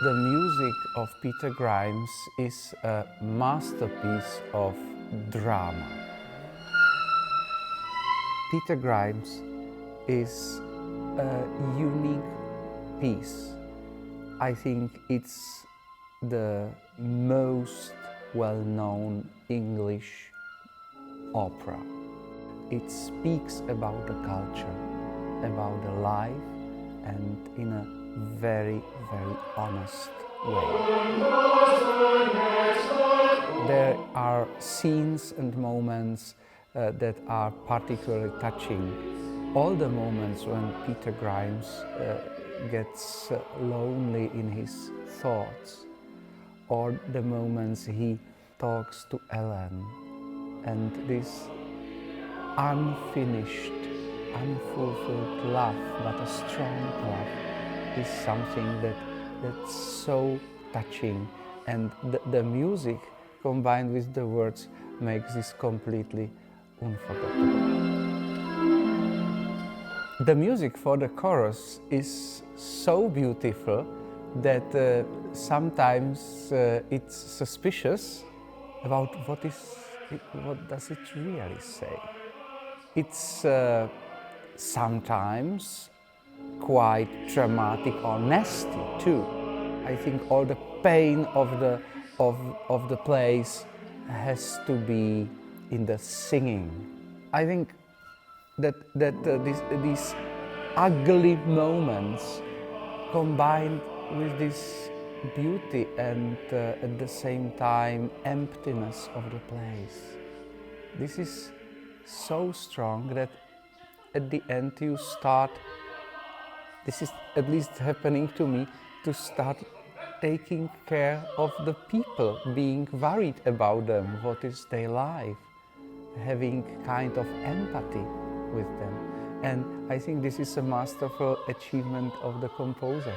The music of Peter Grimes is a masterpiece of drama. Peter Grimes is a unique piece. I think it's the most well-known English opera. It speaks about the culture, about the life, and in a very, very honest way. There are scenes and moments that are particularly touching. All the moments when Peter Grimes gets lonely in his thoughts, or the moments he talks to Ellen, and this unfinished, unfulfilled love, but a strong love, is something that's so touching, and the music combined with the words makes this completely unforgettable. The music for the chorus is so beautiful that sometimes it's suspicious about what does it really say. It's sometimes quite dramatic or nasty too. I think all the pain of the plays has to be in the singing. I think that these ugly moments combined with this beauty and at the same time emptiness of the place. This is so strong that at the end you start, this is at least happening to me, to start taking care of the people, being worried about them, what is their life, having kind of empathy with them. And I think this is a masterful achievement of the composer.